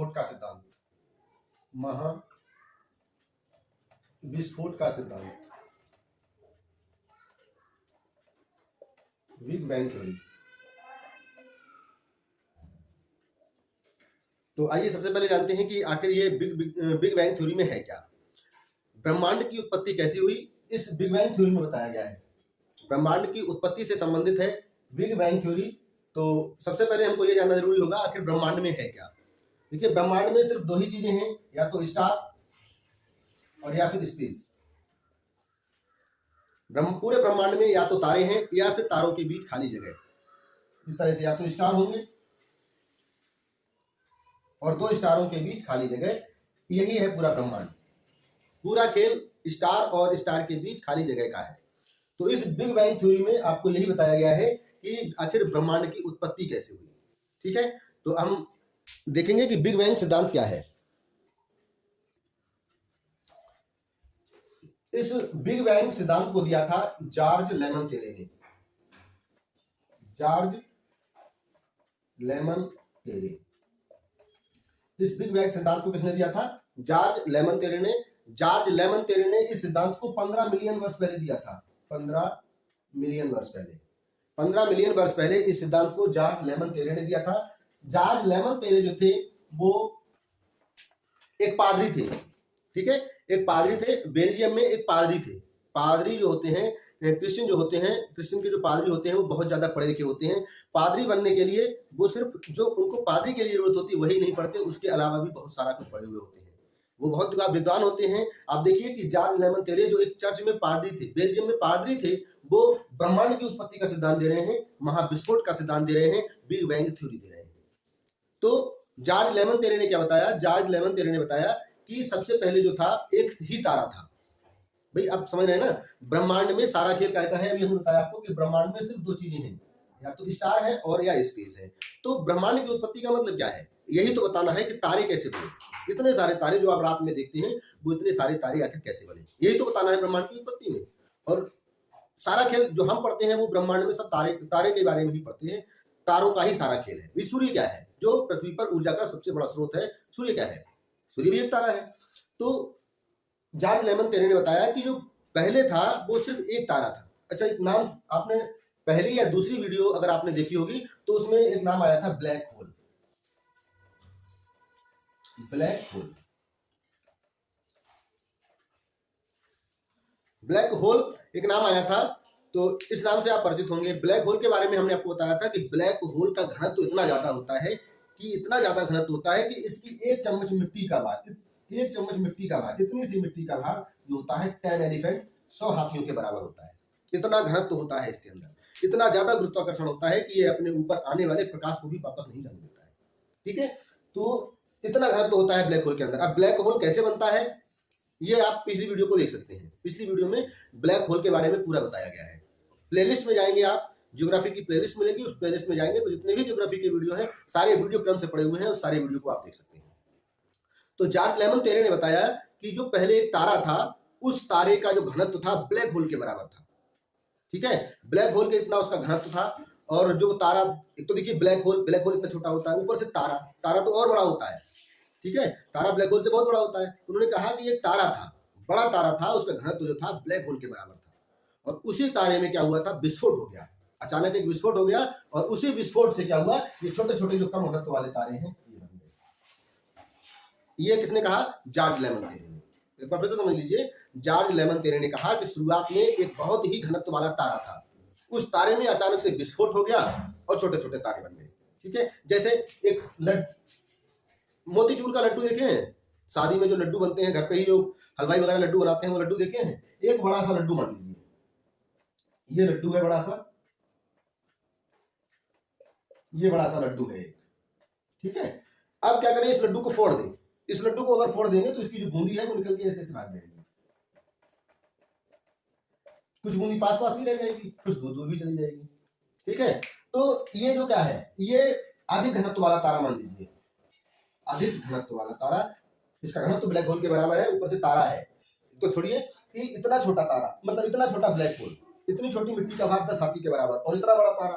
महाविस्फोट का सिद्धांत, महाविस्फोट का सिद्धांत, बिग बैंग थ्योरी। तो आइए सबसे पहले जानते हैं कि आखिर ये बिग बैंग थ्योरी में है क्या। ब्रह्मांड की उत्पत्ति कैसी हुई, इस बिग बैंग थ्योरी में बताया गया है। ब्रह्मांड की उत्पत्ति से संबंधित है बिग बैंग थ्योरी। तो सबसे पहले हमको ये जानना जरूरी होगा आखिर ब्रह्मांड में है क्या। देखिए, ब्रह्मांड में सिर्फ दो ही चीजें हैं, या तो स्टार और या फिर स्पेस। पूरे ब्रह्मांड में या तो तारे हैं या फिर तारों के बीच खाली जगह। इस तरह से या तो स्टार होंगे और दो स्टारों के बीच खाली जगह, यही है पूरा ब्रह्मांड। पूरा खेल स्टार और स्टार के बीच खाली जगह का है। तो इस बिग बैंग थ्योरी में आपको यही बताया गया है कि आखिर ब्रह्मांड की उत्पत्ति कैसे हुई। ठीक है, तो हम देखेंगे कि बिग बैंग सिद्धांत क्या है। इस बिग बैंग सिद्धांत को दिया था जॉर्ज लेमन तेरे ने। जॉर्ज लेमन तेरे, इस बिग बैंग सिद्धांत को किसने दिया था? जॉर्ज लेमन तेरे ने। जॉर्ज लेमन तेरे ने इस सिद्धांत को 15 मिलियन वर्ष पहले दिया था। 15 मिलियन वर्ष पहले, 15 मिलियन वर्ष पहले इस सिद्धांत को जॉर्ज लेमन तेरे ने दिया था। जॉर्ज लेमन तेरे जो थे वो एक पादरी थे। ठीक है, एक पादरी थे, बेल्जियम में एक पादरी थे। पादरी जो होते हैं, क्रिश्चियन जो होते हैं, क्रिश्चियन के जो पादरी होते हैं वो बहुत ज्यादा पढ़े लिखे होते हैं। पादरी बनने के लिए वो सिर्फ जो उनको पादरी के लिए जरूरत होती है वही नहीं पढ़ते, उसके अलावा भी बहुत सारा कुछ पढ़े हुए होते हैं। वो बहुत विद्वान होते हैं। आप देखिए कि जॉर्ज लेमन तेरे जो एक चर्च में पादरी थे, बेल्जियम में पादरी थे, वो ब्रह्मांड की उत्पत्ति का सिद्धांत दे रहे हैं, महाविस्फोट का सिद्धांत दे रहे हैं, बिग बैंग थ्योरी दे रहे हैं। तो जॉर्ज लेमन तेरे ने क्या बताया? जॉर्ज लेमन तेरे ने बताया कि सबसे पहले जो था एक ही तारा था। भाई आप समझ रहे हैं ना, ब्रह्मांड में सारा खेल क्या है। अभी हमने बताया आपको कि ब्रह्मांड में सिर्फ दो चीजें हैं, या तो स्टार है और या स्पेस है। तो ब्रह्मांड की उत्पत्ति का मतलब क्या है? यही तो बताना है कि तारे कैसे बने। इतने सारे तारे जो आप रात में देखते हैं, वो इतने सारे तारे आखिर कैसे बने, यही तो बताना है ब्रह्मांड की उत्पत्ति में। और सारा खेल जो हम पढ़ते हैं वो ब्रह्मांड में सब तारे के बारे में ही पढ़ते हैं। तारों का ही सारा खेल है। सूर्य क्या है? जो पृथ्वी पर ऊर्जा का सबसे बड़ा स्रोत है, सूर्य क्या है? सूर्य भी एक तारा है। तो जॉर्ज लेमन तेरे ने बताया कि जो पहले था वो सिर्फ एक तारा था। अच्छा, एक नाम आपने पहली या दूसरी वीडियो अगर आपने देखी होगी तो उसमें एक नाम आया था black hole. Black hole, black hole एक नाम आया था। तो इस नाम से आप परिचित होंगे। ब्लैक होल के बारे में हमने आपको बताया था कि ब्लैक होल का घनत्व तो इतना ज्यादा होता है कि इतना ज्यादा घनत्व होता है कि इसकी एक चम्मच मिट्टी का भार, एक चम्मच मिट्टी का भार, इतनी सी मिट्टी का भार जो होता है 10 एलिफेंट, 100 हाथियों के बराबर होता है। इतना घनत्व होता है इसके अंदर, इतना ज्यादा गुरुत्वाकर्षण होता है कि ये अपने ऊपर आने वाले प्रकाश को भी वापस नहीं जाने देता है। ठीक है, तो इतना घनत्व होता है ब्लैक होल के अंदर। अब ब्लैक होल कैसे बनता है ये आप पिछली वीडियो को देख सकते हैं। पिछली वीडियो में ब्लैक होल के बारे में पूरा बताया गया है। प्लेलिस्ट में जाएंगे आप, ज्योग्राफी की प्लेलिस्ट मिलेगी, उस प्लेलिस्ट में जाएंगे तो जितने भी ज्योग्राफी के वीडियो हैं सारे वीडियो क्रम से पड़े हुए हैं, उस सारे वीडियो को आप देख सकते हैं। तो जॉर्ज लेमन तेरे ने बताया कि जो पहले एक तारा था उस तारे का जो घनत्व था ब्लैक होल के बराबर था। ठीक है, ब्लैक होल के इतना उसका घनत्व था। और जो तारा, एक तो देखिए ब्लैक होल इतना छोटा होता है, ऊपर से तारा तो और बड़ा होता है। ठीक है, तारा ब्लैक होल से बहुत बड़ा होता है। उन्होंने कहा कि एक तारा था, बड़ा तारा था, उसका घनत्व जो था ब्लैक होल के बराबर था। और उसी तारे में क्या हुआ था? विस्फोट हो गया। अचानक एक विस्फोट हो गया और उसी विस्फोट से क्या हुआ? ये छोटे छोटे जो कम घनत्व वाले तारे हैं ये बन गए। ये किसने कहा? जॉर्ज लेमन तेरे ने। एक बार फिर से समझ लीजिए, जॉर्ज लेमन तेरे ने कहा कि शुरुआत में एक बहुत ही घनत्व वाला तारा था, उस तारे में अचानक से विस्फोट हो गया और छोटे छोटे तारे बन गए। ठीक है, जैसे एक मोतीचूर का लड्डू देखे हैं? शादी में जो लड्डू बनते हैं, घर पे ही जो हलवाई वगैरह लड्डू बनाते हैं वो लड्डू देखे हैं? एक बड़ा सा लड्डू मान लीजिए, ये लड्डू है बड़ा सा, ये बड़ा सा लड्डू है। ठीक है, अब क्या करें? इस लड्डू को फोड़ दें। इस लड्डू को अगर फोड़ देंगे तो इसकी जो बूंदी है वो निकल के ऐसे ऐसे भाग जाएगी। कुछ बूंदी पास पास भी रह जाएगी, कुछ दूर दूर भी चली जाएगी। ठीक है, तो ये जो क्या है, ये अधिक घनत्व वाला तारा मान लीजिए। अधिक घनत्व वाला तारा, इसका घनत्व ब्लैक होल के बराबर है, ऊपर से तारा है। तो छोड़िए कि इतना छोटा तारा, मतलब इतना छोटा ब्लैक होल, इतनी छोटी मिट्टी का भार 10 हाथी के बराबर, और इतना बड़ा तारा,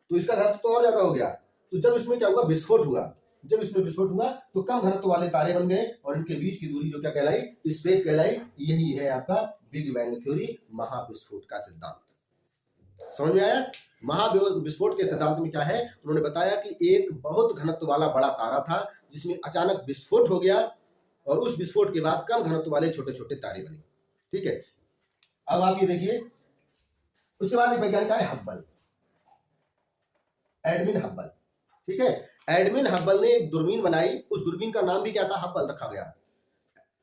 तो इसका घनत्व तो और ज्यादा हो गया। तो जब इसमें क्या हुआ? विस्फोट हुआ। जब इसमें विस्फोट हुआ तो कम घनत्व वाले तारे बन गए और इनके बीच की दूरी जो क्या कहलाई, स्पेस कहलाई। यही है आपका बिग बैंग थ्योरी, महाविस्फोट का सिद्धांत। समझ में आया? महाविस्फोट के सिद्धांत में क्या है, उन्होंने बताया कि एक बहुत घनत्व वाला बड़ा तारा था जिसमें अचानक विस्फोट हो गया और उस विस्फोट के बाद कम घनत्व वाले छोटे छोटे तारे बने। ठीक है, अब आप ये देखिए, उसके बाद एक वैज्ञानिक है हब्बल, एडविन हब्बल। ठीक है, एडविन हब्बल ने एक दूरबीन बनाई, उस दूरबीन का नाम भी क्या था, हब्बल रखा गया।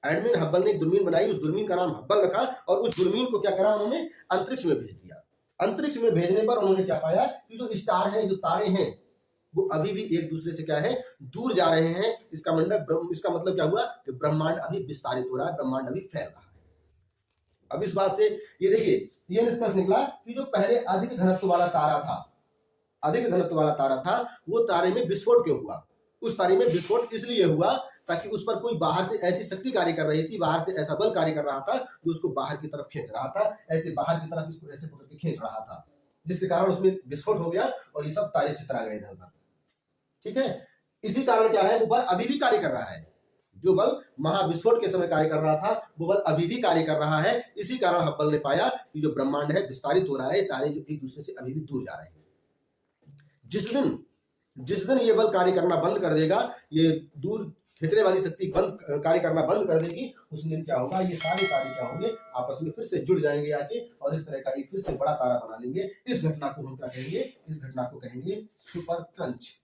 एडविन हब्बल ने एक दूरबीन बनाई, उस दूरबीन का नाम हब्बल रखा और उस दूरबीन को क्या करा उन्होंने, अंतरिक्ष में भेज दिया। अंतरिक्ष में भेजने पर उन्होंने क्या पाया कि जो स्टार हैं, जो तारे हैं, वो अभी भी एक दूसरे से क्या है, दूर जा रहे हैं। इसका मतलब क्या हुआ कि ब्रह्मांड अभी विस्तारित हो रहा है, ब्रह्मांड अभी फैल रहा है। अब इस बात से ये देखिए, ये निष्कर्ष निकला कि जो पहले अधिक घनत्व वाला तारा था, वो तारे में विस्फोट क्यों हुआ? उस तारे में विस्फोट इसलिए हुआ ताकि उस पर कोई बाहर से ऐसी शक्ति कार्य कर रही थी, बाहर से ऐसा बल कार्य कर रहा था जो उसको बाहर की तरफ खींच रहा था, ऐसे बाहर की तरफ इसको ऐसे पकड़ के खींच रहा था, जिसके कारण उसमें विस्फोट हो गया और ये सब तारे चित्रा गए इधर उधर। ठीक है, इसी कारण क्या है, वो बल अभी भी कार्य कर रहा है। जो बल महाविस्फोट के समय कार्य कर रहा था, वो बल अभी भी कार्य कर रहा है। इसी कारण हब्बल ने पाया कि जो ब्रह्मांड है विस्तारित हो रहा है, तारे जो एक दूसरे से अभी भी दूर जा रहे हैं। जिस दिन ये बल कार्य करना बंद कर देगा, ये दूर खींचने वाली शक्ति कार्य करना बंद कर देगी, उस दिन क्या होगा, ये सारे तारे क्या होंगे, आपस में फिर से जुड़ जाएंगे आके और इस तरह का एक फिर से बड़ा तारा बना लेंगे। इस घटना को हम क्या कहेंगे, इस घटना को कहेंगे सुपर क्रंच।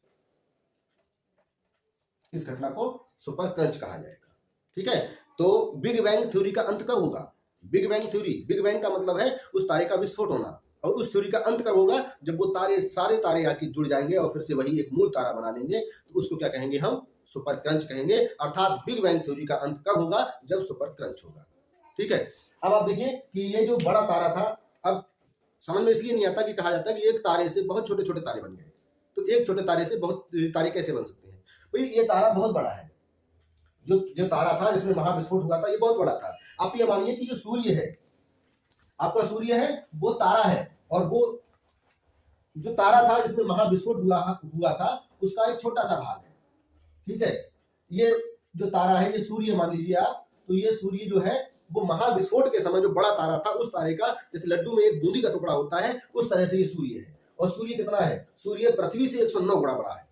इस घटना को सुपर क्रंच कहा जाएगा। ठीक है, तो बिग बैंग थ्योरी का अंत कब होगा? बिग बैंग का मतलब है उस तारे का विस्फोट होना, और उस थ्योरी का अंत कब होगा? जब वो सारे तारे आके जुड़ जाएंगे और फिर से वही एक मूल तारा बना लेंगे, तो उसको क्या कहेंगे, हम सुपर क्रंच कहेंगे। अर्थात बिग बैंग थ्योरी का अंत कब होगा? जब सुपर क्रंच होगा। ठीक है, अब आप देखिए कि ये जो बड़ा तारा था, अब समझ में इसलिए नहीं आता कि कहा जाता है कि एक तारे से बहुत छोटे छोटे तारे बन गए। तो एक छोटे तारे से बहुत तारे कैसे बन सकते हैं? भाई ये तारा बहुत बड़ा है। जो तारा था जिसमें महाविस्फोट हुआ था, ये बहुत बड़ा था। आप ये मानिए कि जो सूर्य है, आपका सूर्य है, वो तारा है, और वो जो तारा था जिसमें महाविस्फोट हुआ था, उसका एक छोटा सा भाग है। ठीक है, ये जो तारा है, ये सूर्य मान लीजिए आप, तो ये सूर्य जो है वो महाविस्फोट के समय जो बड़ा तारा था, उस तारे का जैसे लड्डू में एक बूंदी का टुकड़ा होता है, उस तरह से ये सूर्य है। और सूर्य कितना है? सूर्य पृथ्वी से 109 गुना बड़ा है।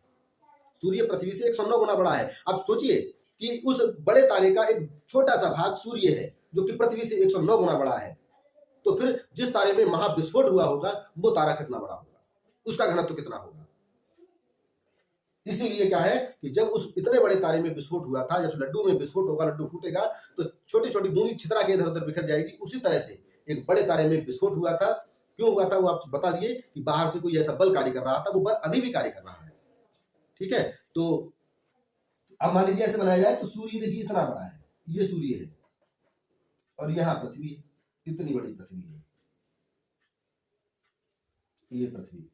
सूर्य पृथ्वी से 109 गुना बड़ा है। अब सोचिए कि उस बड़े तारे का एक छोटा सा भाग सूर्य है, जो कि पृथ्वी से 109 गुना बड़ा है। तो फिर जिस तारे में महाविस्फोट हुआ होगा, वो तारा कितना बड़ा होगा, उसका घनत्व कितना होगा? इसीलिए क्या है कि जब उस इतने बड़े तारे में विस्फोट हुआ था, जब लड्डू में विस्फोट होगा, लड्डू फूटेगा तो छोटी छोटी बूंदी छितरा के इधर उधर बिखर जाएगी। उसी तरह से एक बड़े तारे में विस्फोट हुआ था। क्यों हुआ था वो आप बता दिए कि बाहर से कोई ऐसा बल कार्य कर रहा था, वो बल अभी भी कार्य कर रहा है। ठीक है, तो अब मान लीजिए ऐसे बनाया जाए तो सूर्य देखिए इतना बड़ा है, ये सूर्य है, और यहाँ पृथ्वी है, इतनी बड़ी पृथ्वी है, ये पृथ्वी।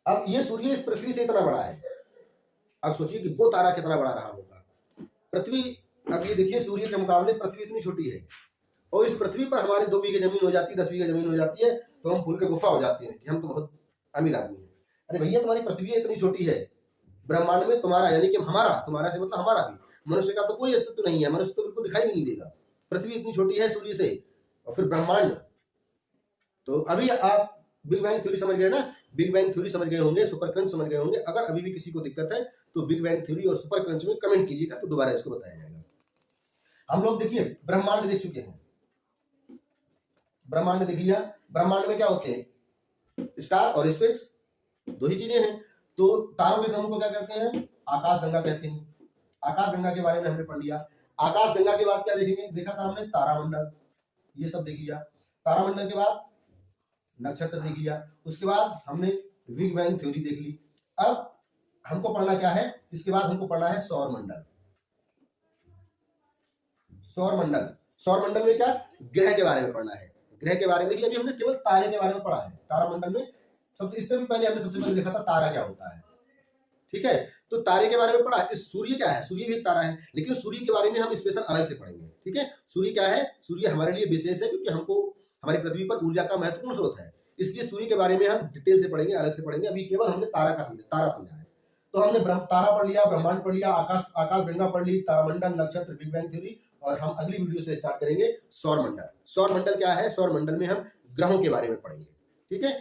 अब ये सूर्य इस पृथ्वी से इतना बड़ा है। अब सोचिए कि वो तारा कितना बड़ा रहा होगा। पृथ्वी, अब ये देखिए सूर्य के मुकाबले पृथ्वी इतनी छोटी है, और इस पृथ्वी पर हमारे 2 बीघे जमीन हो जाती है, 10 बीघे जमीन हो जाती है, तो हम फूल के गुफा हो जाते हैं कि हम तो बहुत अमीर आदमी हैं। अरे भैया, तुम्हारी पृथ्वी इतनी छोटी है, ब्रह्मांड में तुम्हारा यानी कि तुम्हारा से मतलब हमारा भी, मनुष्य का तो कोई अस्तित्व नहीं है, मनुष्य तो बिल्कुल दिखाई भी नहीं देगा। पृथ्वी इतनी छोटी है सूर्य से, और फिर ब्रह्मांड। तो अभी आप बिग बैंग थ्योरी समझ गए ना? बिग बैंग थ्योरी समझ गए होंगे, सुपर क्रंच समझ गए होंगे। अगर अभी भी किसी को दिक्कत है तो बिग बैंग थ्योरी और सुपर क्रंच में कमेंट कीजिएगा, तो दोबारा इसको बताया जाएगा। हम लोग देखिए ब्रह्मांड देख चुके हैं, ब्रह्मांड देख लिया। ब्रह्मांड में क्या होते हैं? स्टार और स्पेस, 2 ही चीजें हैं। तो तारों के समूह को क्या कहते हैं? आकाशगंगा कहते हैं। आकाशगंगा के बारे में हमने पढ़ लिया। आकाशगंगा के बाद क्या देखेंगे? देखा था हमने तारामंडल, ये सब देख लिया। तारामंडल के बाद नक्षत्र देख लिया। उसके बाद हमने बिग बैंग थ्योरी देख ली। अब हमको पढ़ना क्या है? इसके बाद हमको पढ़ना है सौरमंडल। सौरमंडल, सौरमंडल में क्या? ग्रह के बारे में पढ़ना है। ग्रह के बारे में देखिए, अभी हमने केवल तारे के बारे में पढ़ा है। तारामंडल में इससे भी पहले हमने सबसे पहले देखा था तारा क्या होता है। ठीक है, तो तारे के बारे में पढ़ा। इस सूर्य क्या है? सूर्य भी एक तारा है, लेकिन सूर्य के बारे में हम स्पेशल अलग से पढ़ेंगे। ठीक है, सूर्य क्या है? सूर्य हमारे लिए विशेष है, क्योंकि हमको हमारी पृथ्वी पर ऊर्जा का महत्वपूर्ण स्रोत है, इसलिए सूर्य के बारे में हम डिटेल से पढ़ेंगे, अलग से पढ़ेंगे। अभी केवल हमने तारा समझा है। तो हमने तारा पढ़ लिया, ब्रह्मांड पढ़ लिया, आकाशगंगा पढ़ ली, तारामंडल, नक्षत्र, बिग बैंग थ्योरी, और हम अगली वीडियो से स्टार्ट करेंगे सौर मंडल। सौर मंडल क्या है? सौर मंडल में हम ग्रहों के बारे में पढ़ेंगे। ठीक है,